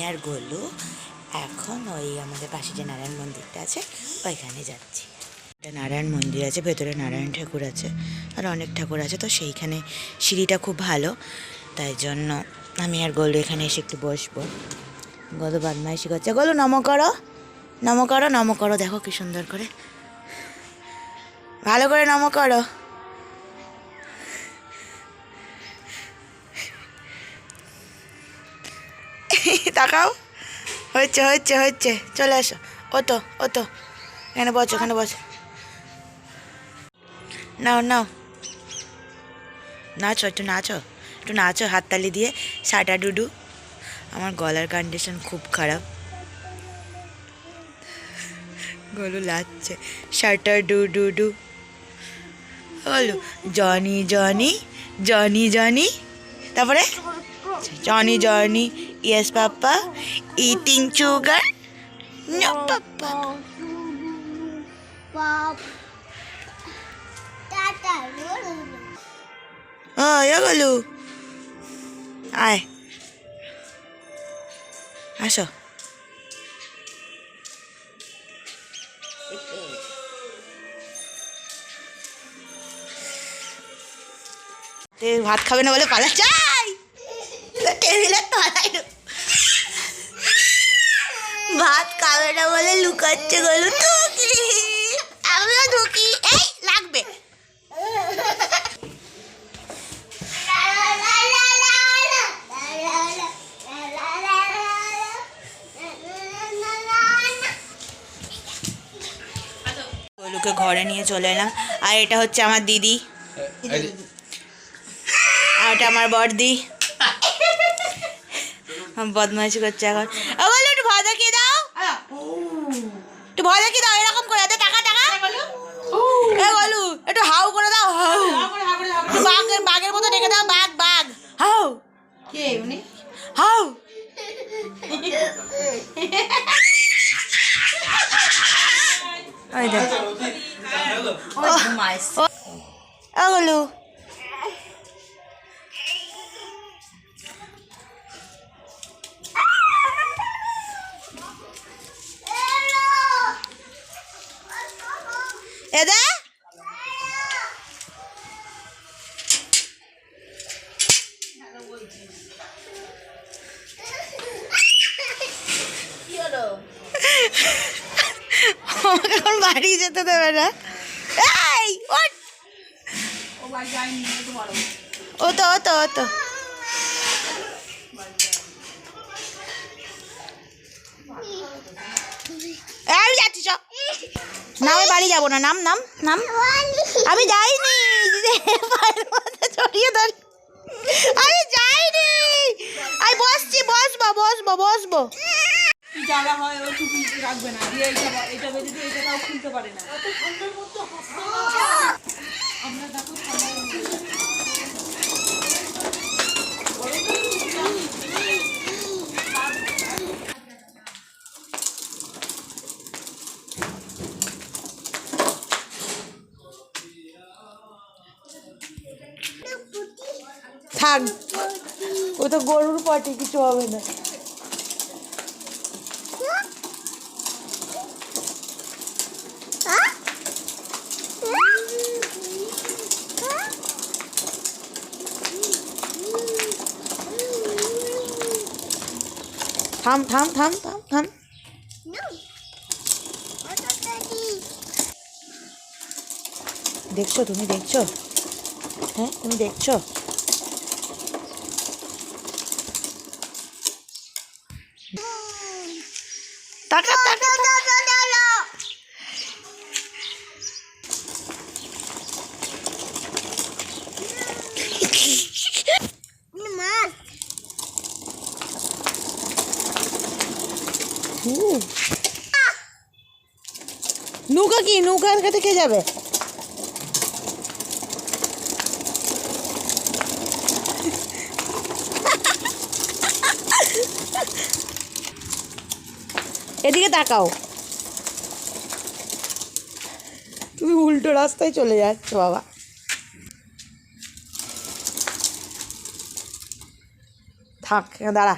আর গোলু এখন ওই আমাদের পাশে যে নারায়ণ মন্দিরটা আছে ওইখানে যাচ্ছি। একটা নারায়ণ মন্দির আছে, ভেতরে নারায়ণ ঠাকুর আছে আর অনেক ঠাকুর আছে, তো সেইখানে সিঁড়িটা খুব ভালো, তাই জন্য আমি আর গোলু এখানে এসে একটু বসবো। গোলু বদমাইশি করছে। গোলু নম করো, নম করো, নম করো, দেখো কি সুন্দর করে, ভালো করে নম করো। তাকাও, হচ্ছে হচ্ছে হচ্ছে, চলে আসো, ও তো এখানে বসো, এখানে বসো, নাও নাও, নাচো, একটু নাচো, একটু নাচো হাততালি দিয়ে। সাটা ডুডু, আমার গলার কন্ডিশন খুব খারাপ। গলু লাগছে, সাটা ডুডু ডু, বলো জনি জনি, জনি জনি, তারপরে Johnny Johnny, yes papa, eating sugar, no papa. ও গলু, আয়, আসো। ভাত খাবে না বলে পালা চাই, টেবিলের তলায় ভাত খাবে না বলে লুকাচ্ছে গলু। ঢুকি, আমিও ঢুকি, এই লাগবে। গলুকে ঘরে নিয়ে চলে এলাম, আর এটা হচ্ছে আমার দিদি, আর এটা আমার বড়দি। বদমাইশি করছে এখন। বলো একটু ভয় দেখিয়ে দাও, একটু ভয় দেখিয়ে দাও, এরকম করে টাকা টাকা। এ বলু একটু হাউ করে দাও, হাউ, বাঘের বাঘের মতো ডেকে দাও, বাঘ বাঘ, হাউ, কে উনি, হাউ। ওই দেখ, ও গলু, এদা আমাকে এখন বাড়ি যেতে দেবে না। এই ও তো আমি যাচ্ছি, চ না, আমি বাড়ি যাবো না, নাম নাম নাম, আমি যাইনি, জড়িয়ে ধরি, আমি যাইনি, আমি বসছি, বসবো বসবো বসবো। যারা হয় ও চুপি রাখবে না, দিয়ে এইটা বেঁধে দিয়ে এইটাও খুলতে পারে না। আমরা দেখো থাক, ও তো গরুর পাটি, কিছু হবে না। থাম থাম থাম থাম থাম, দেখছো তুমি, দেখছো, হ্যাঁ তুমি দেখছো, টাকা টাকা নৌকা, কি নৌকার কাছে কে যাবে? এদিকে তাকাও, তুমি উল্টো রাস্তায় চলে যাচ্ছ বাবা। থাক, দাঁড়া।